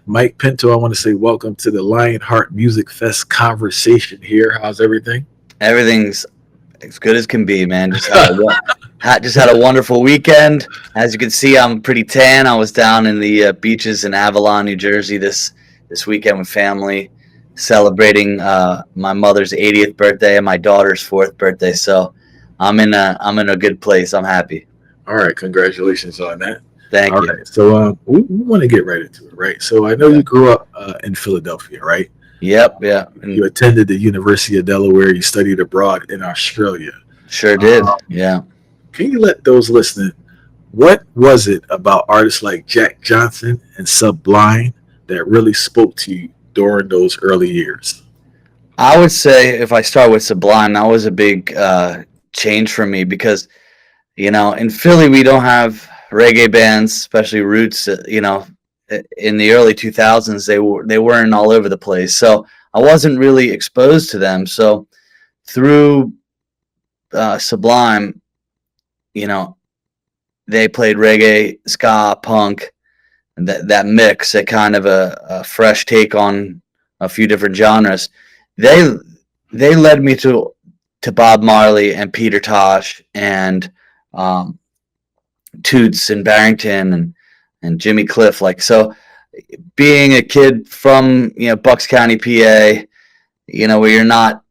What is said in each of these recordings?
Mike Pinto. I want to say welcome to the Lionheart Music Fest conversation here. How's everything? Everything's as good as can be, man. Just had a wonderful weekend. As you can see, I'm pretty tan. I was down in the beaches in Avalon, New Jersey this weekend with family, celebrating my mother's 80th birthday and my daughter's 4th birthday. So I'm in a good place. I'm happy. All right, congratulations on that. Thank All you. right, so we want to get right into it, right? So I know you Okay. grew up in Philadelphia, right? Yep. Yeah. You And attended the University of Delaware. You studied abroad in Australia. sure did. Um, Yeah. can you let those listening? What was it about artists like Jack Johnson and Sublime that really spoke to you during those early years? I would say if I start with Sublime, that was a big change for me because in Philly, we don't have reggae bands, especially roots. In the early 2000s, they weren't all over the place, so I wasn't really exposed to them. So through Sublime, you know, they played reggae, ska, punk, and that mix, a kind of a fresh take on a few different genres. They they led me to Bob Marley and Peter Tosh and um, Toots and Barrington and Jimmy Cliff. Like so, being a kid from Bucks County, PA, where you're not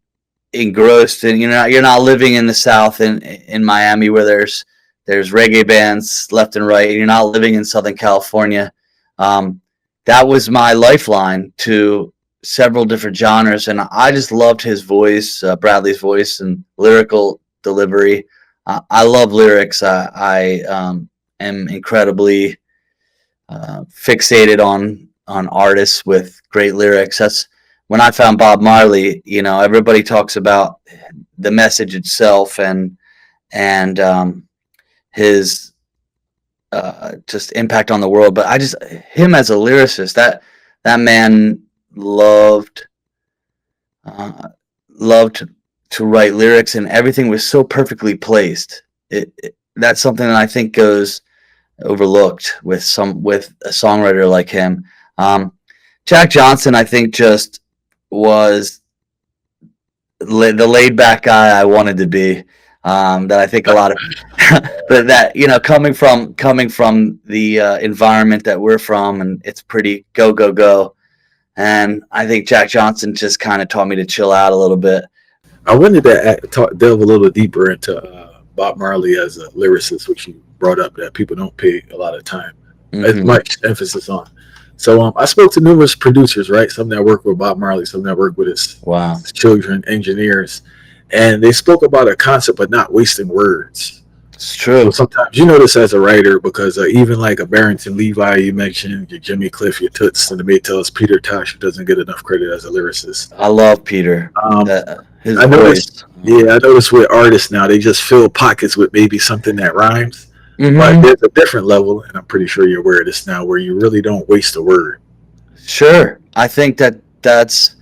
engrossed and you're not living in the South in Miami where there's reggae bands left and right. And you're not living in Southern California. Um, that was my lifeline to several different genres, and I just loved his voice, Bradley's voice, and lyrical delivery. I love lyrics. I am incredibly fixated on artists with great lyrics. That's when I found Bob Marley. Everybody talks about the message itself and his just impact on the world, but I just him as a lyricist, that man loved uh, loved to write lyrics, and everything was so perfectly placed. That's something that I think goes overlooked with a songwriter like him. Um, Jack Johnson, I think, just was the laid back guy I wanted to be. That I think a lot of, but that coming from the environment that we're from, and it's pretty go go go. And I think Jack Johnson just kind of taught me to chill out a little bit. I wanted to delve a little deeper into Bob Marley as a lyricist, which you brought up that people don't pay a lot of time, as Hmm. much emphasis on. So I spoke to numerous producers, right? Some that work with Bob Marley, some that work with Wow, his children, engineers, and they spoke about a concept, but not wasting words. it's So true. sometimes you know this as a writer because even like a Barrington Levi, you mentioned your Jimmy Cliff, your Toots, and the May tells Peter Tosh who doesn't get enough credit as a lyricist. I love Peter. Um, His I noticed, voice. yeah, I noticed with artists now they just fill pockets with maybe something that rhymes, but Hmm. there's a different level, and I'm pretty sure you're aware of this now, where you really don't waste a word. Sure, I think that's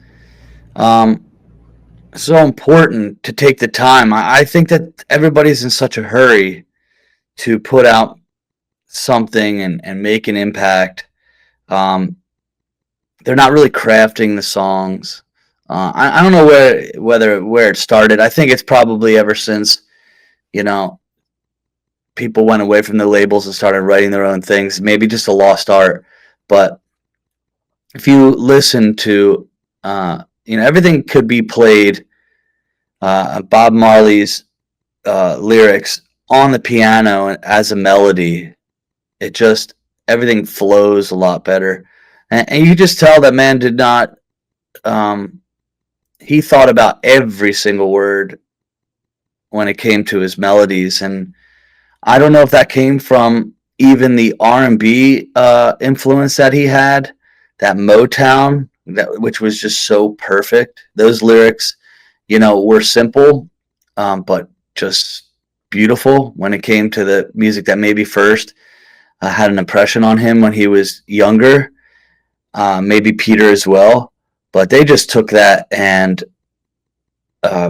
um, so important to take the time. I think that everybody's in such a hurry to put out something and make an impact. Um, they're not really crafting the songs. I don't know where it started. I think it's probably ever since you know people went away from the labels and started writing their own things. Maybe just a lost art. But if you listen to everything could be played. Bob Marley's lyrics on the piano as a melody, it just everything flows a lot better, and you just tell that man did not. Um, he thought about every single word when it came to his melodies, and I don't know if that came from even the R&B influence that he had, that Motown, which was just so perfect. Those lyrics, were simple, but just beautiful when it came to the music that maybe first had an impression on him when he was younger. Maybe Peter as well, but they just took that and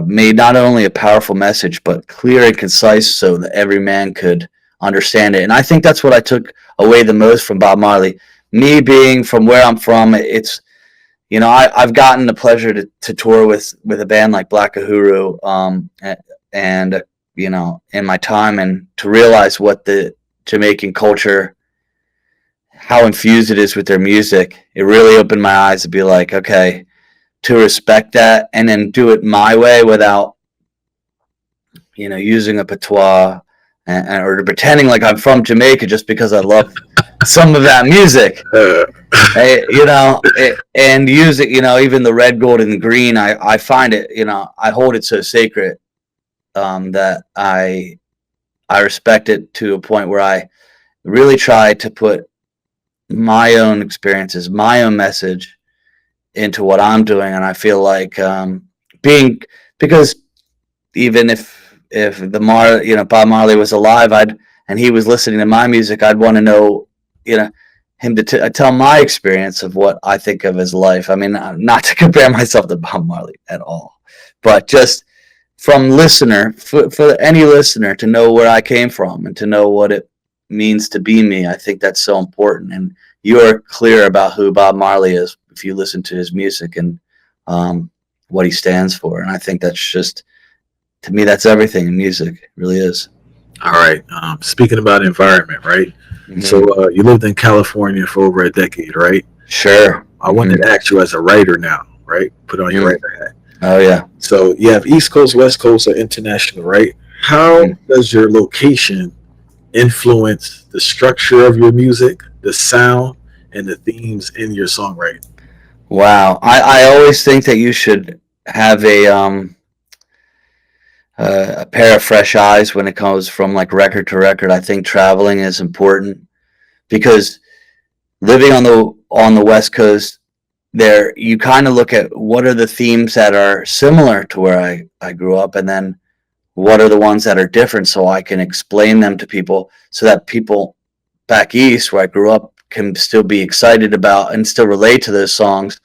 made not only a powerful message but clear and concise so that every man could understand it. And I think that's what I took away the most from Bob Marley. me being from where I'm from, it's, I've gotten the pleasure to tour with a band like Black Uhuru, and in my time, and to realize what the Jamaican culture, how infused it is with their music, it really opened my eyes to be like, okay, to respect that and then do it my way without, using a patois, or pretending like I'm from Jamaica just because I love some of that music. And use it, even the red, gold, and green. I find it, I hold it so sacred, that I respect it to a point where I really try to put my own experiences, my own message into what I'm doing. And I feel like, because even if Bob Marley was alive, and he was listening to my music, I'd want to know, him to tell my experience of what I think of as life. I mean, not to compare myself to Bob Marley at all, but just from listener, for any listener to know where I came from and to know what it means to be me. I think that's so important. And you're clear about who Bob Marley is if you listen to his music and what he stands for. And I think that's just, to me, that's everything in music. It really is. All right. Speaking about environment, right? Mm-hmm. So you lived in California for over a decade, right? Sure. I wanted to ask you as a writer now, right? Put on your writer hat. Oh, yeah. So you have East Coast, West Coast, or international, right? How does your location influence the structure of your music, the sound, and the themes in your songwriting? Wow. I always think that you should have a pair of fresh eyes when it comes from like record to record. I think traveling is important because living on the West Coast, there you kind of look at what are the themes that are similar to where I grew up, and then what are the ones that are different, so I can explain them to people so that people back east where I grew up can still be excited about and still relate to those songs,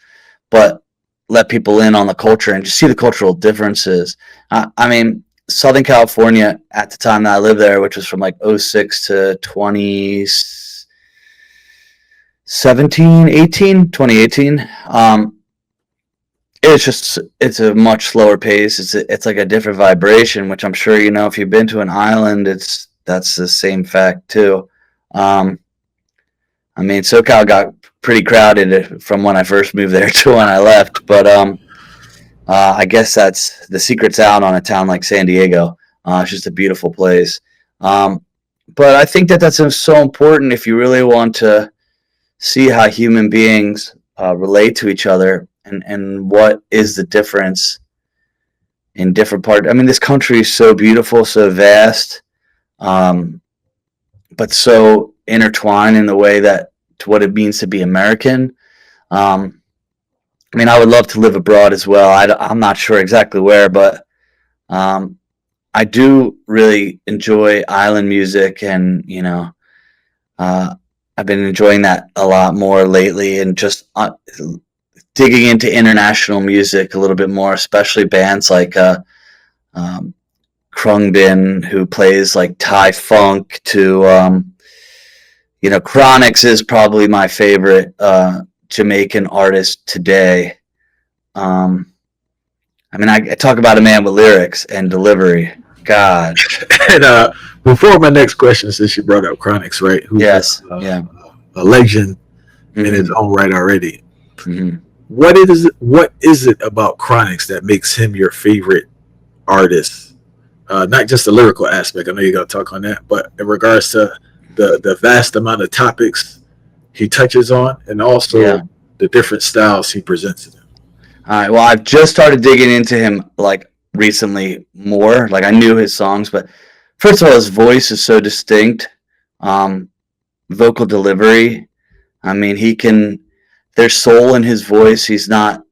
but let people in on the culture and just see the cultural differences. I mean, Southern California at the time that I lived there, which was from like 06 to 2018, it's a much slower pace. It's like a different vibration, which I'm sure, if you've been to an island, that's the same fact too. I mean, SoCal got pretty crowded from when I first moved there to when I left, but I guess that's the secret's out on a town like San Diego. It's just a beautiful place. But I think that's so important if you really want to see how human beings relate to each other, and what is the difference in different parts. I mean, this country is so beautiful, so vast, but so intertwined in the way that to what it means to be American. I mean, I would love to live abroad as well. I'm not sure exactly where, but I do really enjoy island music, and I've been enjoying that a lot more lately, and just digging into international music a little bit more, especially bands like Khruangbin, who plays like Thai funk, to Chronixx is probably my favorite Jamaican artist today. I mean, I talk about a man with lyrics and delivery. God. And before my next question, since you brought up Chronixx, right? Who's yes. a legend in his own right already. Mm-hmm. What is it about Chronixx that makes him your favorite artist? Not just the lyrical aspect. I know you're gonna talk on that, but in regards to the vast amount of topics he touches on, and also the different styles he presents in them. All right. Well, I've just started digging into him like recently more. Like, I knew his songs, but first of all, his voice is so distinct. Vocal delivery. I mean, there's soul in his voice. He's not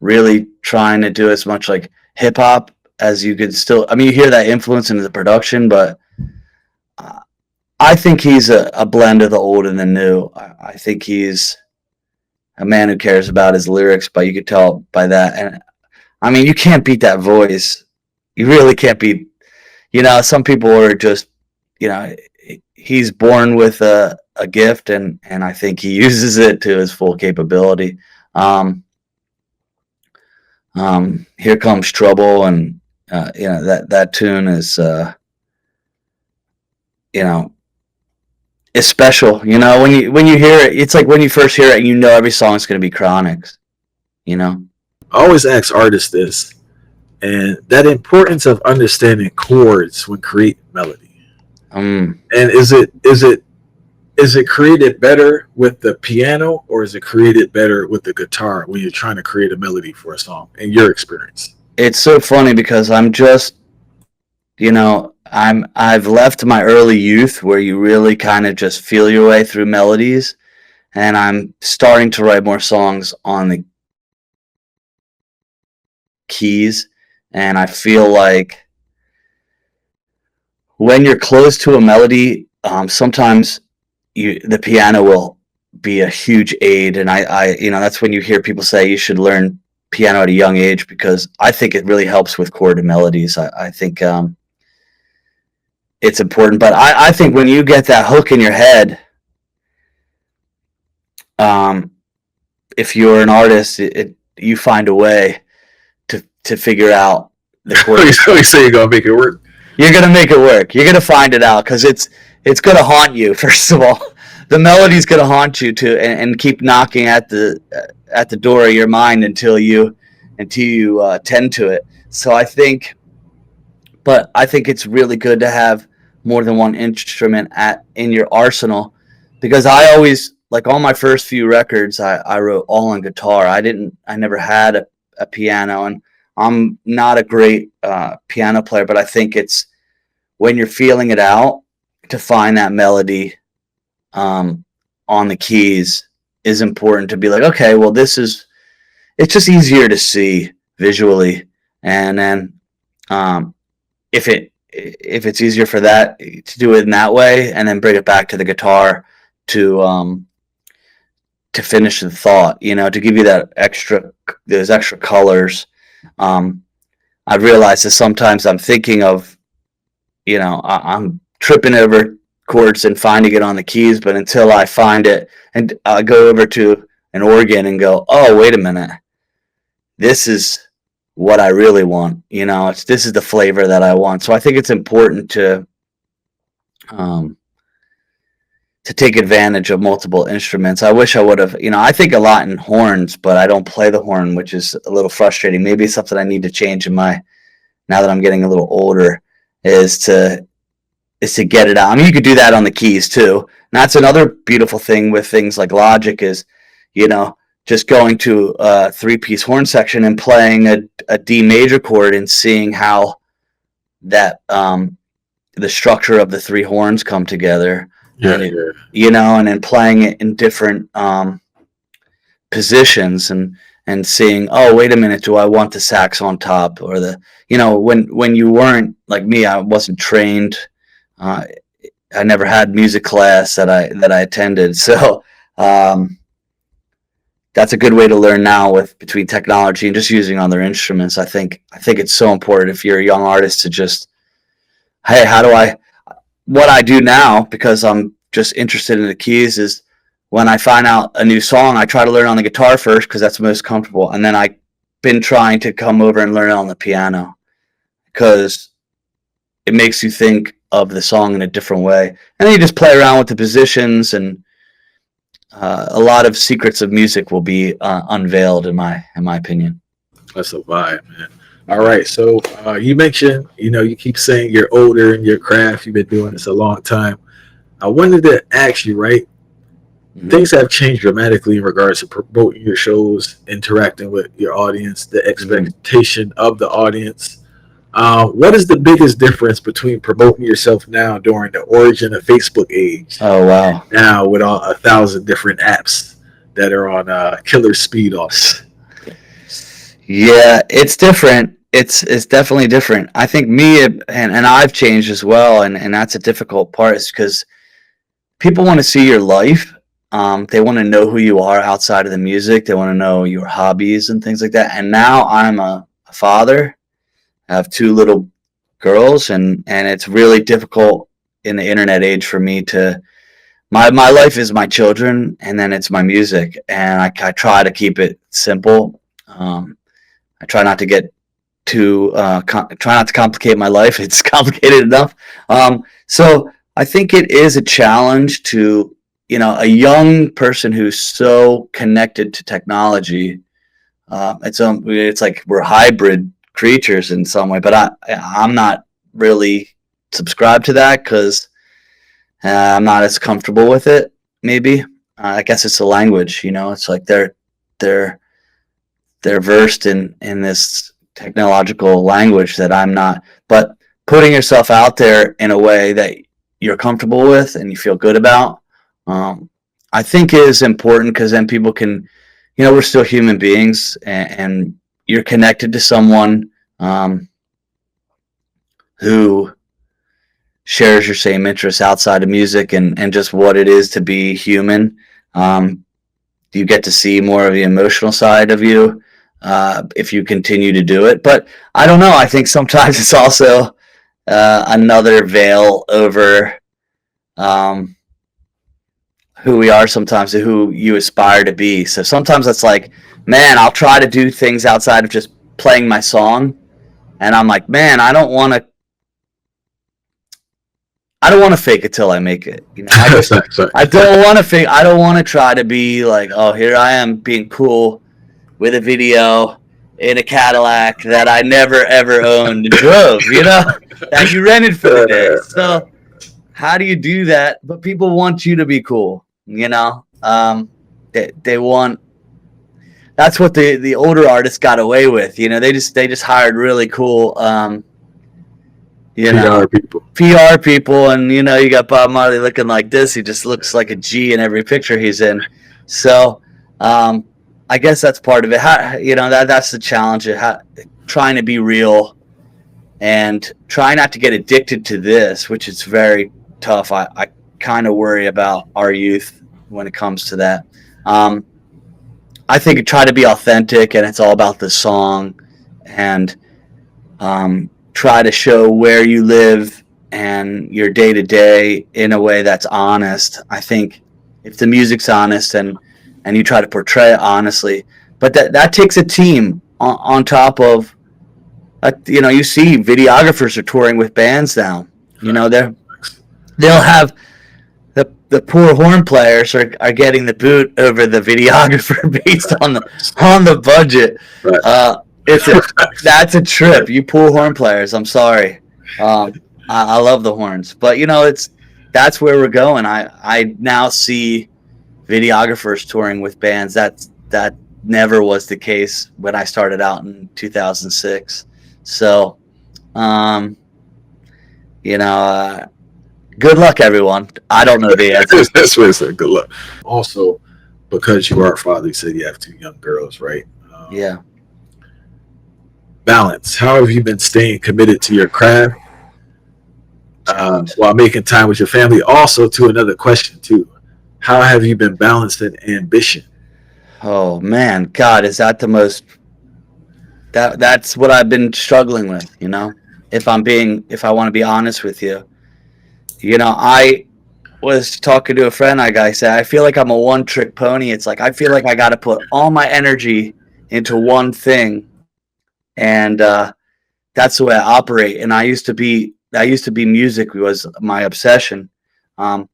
really trying to do as much like hip hop as you could still. I mean, you hear that influence in the production, but I think he's a blend of the old and the new. I think he's a man who cares about his lyrics, but you could tell by that. And I mean, you can't beat that voice. You really can't beat. Some people are just, he's born with a gift, and I think he uses it to his full capability. Here Comes Trouble, and that tune is is special. When you hear it, it's like when you first hear it, every song is going to be Chronixx. I always ask artists this, and that importance of understanding chords when creating melody. And is it created better with the piano, or is it created better with the guitar when you're trying to create a melody for a song, in your experience? It's so funny because I'm just, I've left my early youth where you really kind of just feel your way through melodies, and I'm starting to write more songs on the keys, and I feel like when you're close to a melody, sometimes the piano will be a huge aid, and I that's when you hear people say you should learn piano at a young age, because I think it really helps with chord and melodies. I think it's important, but I think when you get that hook in your head, if you're an artist, you find a way to figure out the chord. So you say you're gonna make it work? You're gonna make it work. You're gonna find it out, because it's gonna haunt you. First of all, the melody's gonna haunt you too, and keep knocking at the door of your mind until you tend to it. So I think it's really good to have more than one instrument in your arsenal, because I always, like, all my first few records, I wrote all on guitar. I never had a piano, and I'm not a great piano player, but I think it's when you're feeling it out, to find that melody on the keys is important, to be like, okay, well, it's just easier to see visually. And then if it's easier for that, to do it in that way, and then bring it back to the guitar to finish the thought, to give you those extra colors. I've realized that sometimes I'm thinking of, I'm tripping over chords and finding it on the keys, but until I find it and I go over to an organ and go, oh, wait a minute, this is what I really want. This is the flavor that I want. So I think it's important to take advantage of multiple instruments. I wish I would have, I think a lot in horns, but I don't play the horn, which is a little frustrating. Maybe it's something I need to change now that I'm getting a little older, is to get it out. I mean, you could do that on the keys too. And that's another beautiful thing with things like Logic is, just going to a 3-piece horn section and playing a D major chord and seeing how that the structure of the 3 horns come together. Yeah, and then playing it in different positions and seeing, oh, wait a minute, do I want the sax on top, or when you weren't like me, I wasn't trained. I never had music class that I attended, so that's a good way to learn now between technology and just using other instruments. I think it's so important if you're a young artist to just, hey, what I do now, because I'm just interested in the keys, is when I find out a new song, I try to learn on the guitar first, because that's the most comfortable. And then I've been trying to come over and learn it on the piano, because it makes you think of the song in a different way. And then you just play around with the positions, and a lot of secrets of music will be unveiled, in my opinion. That's a vibe, man. All right, so you mentioned, you keep saying you're older in your craft. You've been doing this a long time. I wanted to ask you, right? Mm-hmm. Things have changed dramatically in regards to promoting your shows, interacting with your audience, the expectation of the audience. What is the biggest difference between promoting yourself now during the origin of Facebook age? Oh, wow. Now with 1,000 different apps that are on killer speed offs. Yeah, it's different. It's definitely different. I think me and I've changed as well, and that's a difficult part, is because people want to see your life. They want to know who you are outside of the music. They want to know your hobbies and things like that. And now I'm a father. I have 2 little girls, and it's really difficult in the internet age for me to my life is my children, and then it's my music, and I try to keep it simple. I try not to get too try not to complicate my life. It's complicated enough. So I think it is a challenge to, a young person who's so connected to technology. It's like we're hybrid creatures in some way, but I'm not really subscribed to that because I'm not as comfortable with it. Maybe I guess it's the language. It's like they're versed in this technological language that I'm not. But putting yourself out there in a way that you're comfortable with and you feel good about, I think is important, because then people can, we're still human beings, and you're connected to someone who shares your same interests outside of music and just what it is to be human. You get to see more of the emotional side of you if you continue to do it. But I don't know. I think sometimes it's also another veil over who we are sometimes, to who you aspire to be. So sometimes it's like, man, I'll try to do things outside of just playing my song, and I'm like, man, I don't want to fake it till I make it. I don't want to fake. I don't want to try to be like, oh, here I am being cool with a video in a Cadillac that I never ever owned and drove, that you rented for the day. So how do you do that? But people want you to be cool, they want. That's what the older artists got away with. They just hired really cool. PR people, and you got Bob Marley looking like this. He just looks like a G in every picture he's in. So I guess that's part of it. That's the challenge of trying to be real and try not to get addicted to this, which is very tough. I kind of worry about our youth when it comes to that. I think try to be authentic, and it's all about the song, and try to show where you live and your day to day in a way that's honest. I think if the music's honest and you try to portray it honestly, but that takes a team on top of, you see videographers are touring with bands now. They'll have the poor horn players are getting the boot over the videographer based on the budget. Right. That's a trip. You poor horn players. I'm sorry. I love the horns, but that's where we're going. I now see videographers touring with bands. That never was the case when I started out in 2006. So, good luck, everyone. I don't know the answer. That's what I said. Good luck. Also, because you are a father, you said you have 2 young girls, right? Yeah. Balance. How have you been staying committed to your craft while making time with your family? Also, to another question too, how have you been balancing ambition? Oh man, God, is that the most? That's what I've been struggling with. If I want to be honest with you, I was talking to a friend. I said, I feel like I'm a one-trick pony. It's like I feel like I got to put all my energy into one thing. And that's the way I operate. And I used to be music was my obsession. Now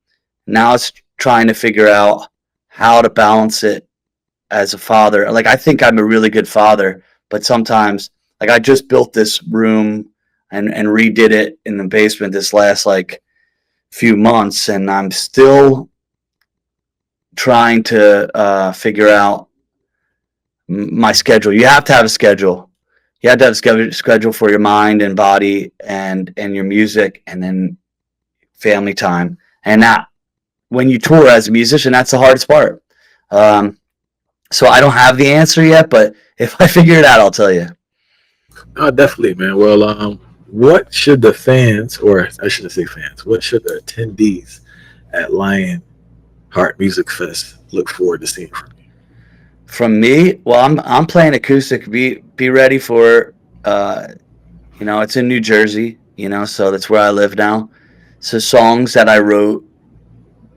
it's trying to figure out how to balance it as a father. Like, I think I'm a really good father, but sometimes, like, I just built this room and redid it in the basement this last few months, and I'm still trying to figure out my schedule. You have to have a schedule. You have to have a schedule for your mind and body and your music, and then family time. And that, when you tour as a musician, that's the hardest part. So I don't have the answer yet, but if I figure it out, I'll tell you. Oh, definitely, man. Well, what should the fans, or I shouldn't say fans, what should the attendees at Lionheart Music Fest look forward to seeing from you? From me, well, I'm playing acoustic. Be ready for, it's in New Jersey, so that's where I live now. So songs that I wrote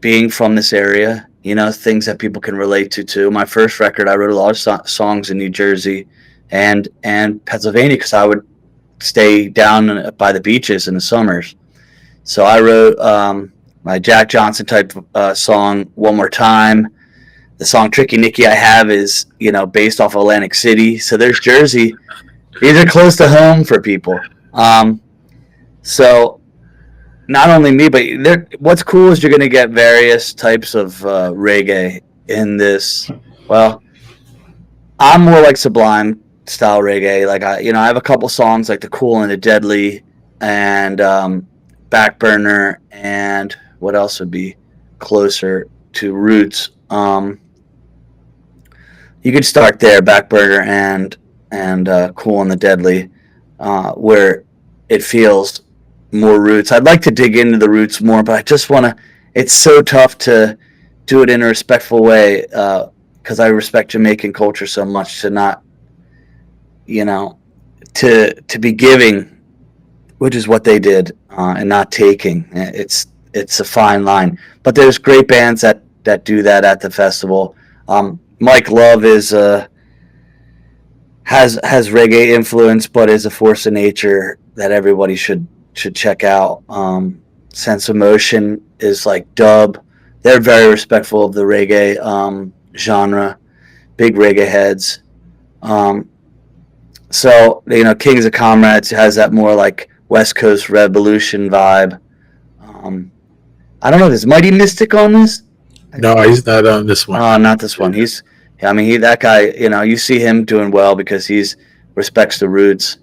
being from this area, things that people can relate to too. My first record, I wrote a lot of songs in New Jersey and Pennsylvania because I would stay down by the beaches in the summers. So I wrote my Jack Johnson type song, One More Time. The song Tricky Nicky I have is, based off Atlantic City. So there's Jersey. These are close to home for people. So not only me, but what's cool is you're going to get various types of reggae in this. Well, I'm more like Sublime style reggae. Like I have a couple songs like The Cool and the Deadly and Back Burner, and what else would be closer to Roots. You could start there, Back Burner and Cool and the Deadly, where it feels more roots. I'd like to dig into the roots more, but I just want to. It's so tough to do it in a respectful way because I respect Jamaican culture so much to not, to be giving, which is what they did, and not taking. It's a fine line, but there's great bands that do that at the festival. Mike Love has reggae influence, but is a force of nature that everybody should check out. Sense of Motion is like dub. They're very respectful of the reggae genre, big reggae heads. So Kings of Comrades has that more like West Coast Revolution vibe. I don't know. Is Mighty Mystic on this? No, he's not on this one. Oh, not this one. That guy. You see him doing well because he's respects the roots.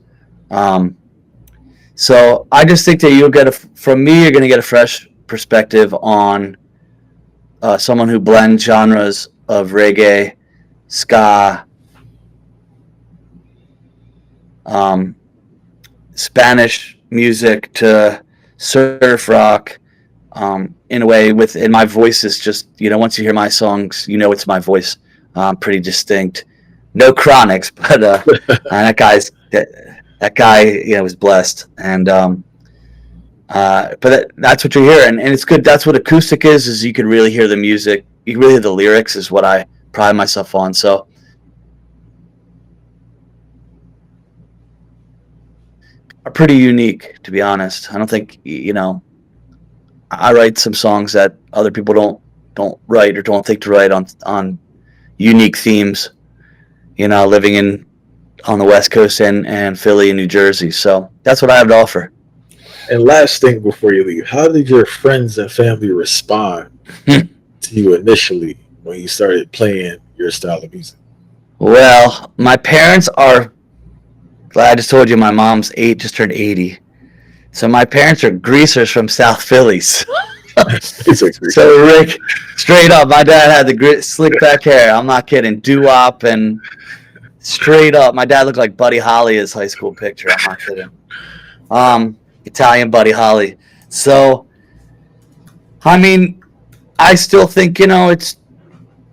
So I just think that from me, you're going to get a fresh perspective on someone who blends genres of reggae, ska, Spanish music to surf rock, in a way. And my voice is just, once you hear my songs, it's my voice. Pretty distinct. No Chronixx, but that guy was blessed, and but that's what you hear, and it's good. That's what acoustic is you can really hear the music, you can really hear the lyrics, is what I pride myself on. So are pretty unique, to be honest. I don't think I write some songs that other people don't write or don't think to write on unique themes, living on the West Coast and Philly and New Jersey. So that's what I have to offer. And last thing before you leave, how did your friends and family respond to you initially when you started playing your style of music? Well, my parents are, I just told you my mom's just turned 80. So my parents are greasers from South Philly. So Rick, straight up, my dad had the slick back hair. I'm not kidding. Doo-wop and straight up. My dad looked like Buddy Holly, his high school picture. I'm not kidding. Italian Buddy Holly. So, I still think, it's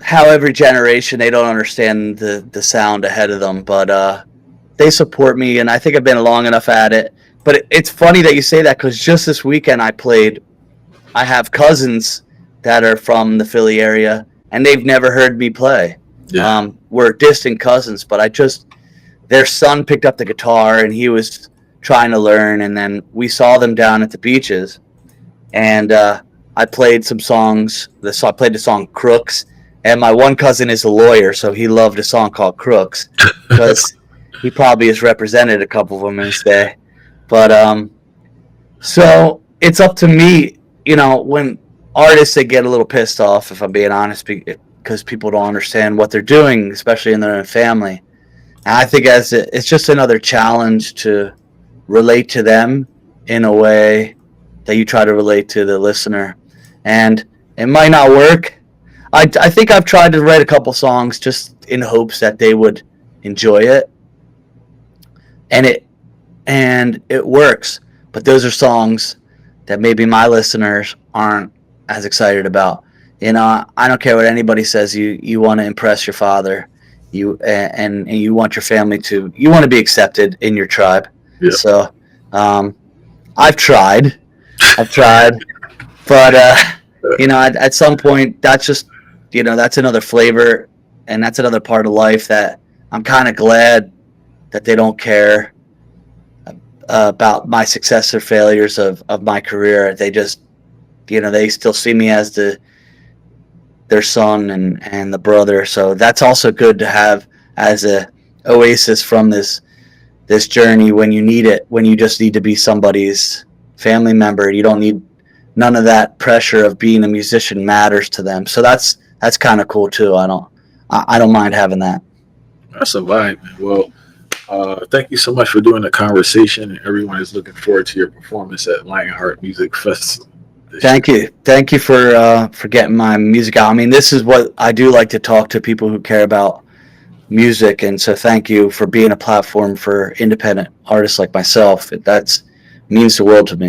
how every generation, they don't understand the sound ahead of them, but they support me, and I think I've been long enough at it. But it's funny that you say that, because just this weekend I have cousins that are from the Philly area, and they've never heard me play. Yeah. We're distant cousins, but their son picked up the guitar, and he was trying to learn, and then we saw them down at the beaches, and I played some songs. I played the song Crooks, and my one cousin is a lawyer, so he loved a song called Crooks, because he probably has represented a couple of them in his day. But so it's up to me, when artists, they get a little pissed off, if I'm being honest, because people don't understand what they're doing, especially in their own family. And I think it's just another challenge to relate to them in a way that you try to relate to the listener. And it might not work. I think I've tried to write a couple songs just in hopes that they would enjoy it. And it works. But those are songs that maybe my listeners aren't as excited about. I don't care what anybody says. You want to impress your father, and you want your family you want to be accepted in your tribe. Yep. So I've tried, I've tried, but at some point, that's just that's another flavor, and that's another part of life that I'm kind of glad that they don't care about my success or failures of my career. They just they still see me as their son and the brother. So that's also good to have as a oasis from this journey when you need it, when you just need to be somebody's family member. You don't need none of that pressure of being a musician matters to them. So that's kind of cool too. I don't mind having that. That's a vibe, man. Well, thank you so much for doing the conversation. Everyone is looking forward to your performance at Lionheart Music Fest. Thank you for getting my music out. I mean, this is what I do, like to talk to people who care about music, and so thank you for being a platform for independent artists like myself. That means the world to me.